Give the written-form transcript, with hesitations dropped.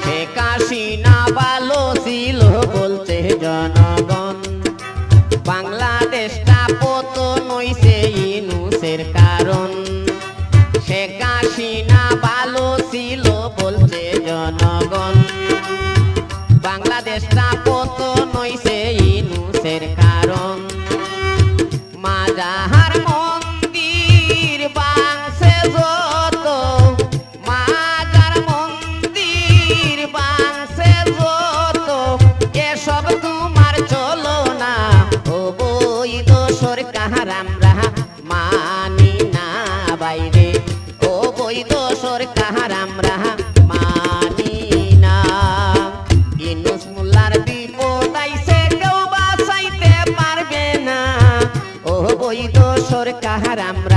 শেখ হাসিনা ভালো ছিল বলছে জনগণ, বাংলাদেশটা পতন হইছে ইউনূসের কারণ। শেখ হাসিনা ভালো ছিল বলছে জনগণ, বাংলাদেশটা পতন হইছে ইউনূসের কারণ। মাজার মন্দির ভাঙছে যত, মাজার মন্দির ভাঙছে যত, এসব তোমার চলো না অবৈধ সরকার আমরা মানি না বাইরে, অবৈধ সরকার আমরা মানি না। ইউনূস মোল্লার বিপদ আইছে কেউ বাঁচাইতে পারবে না, অবৈধ সরকার আমরা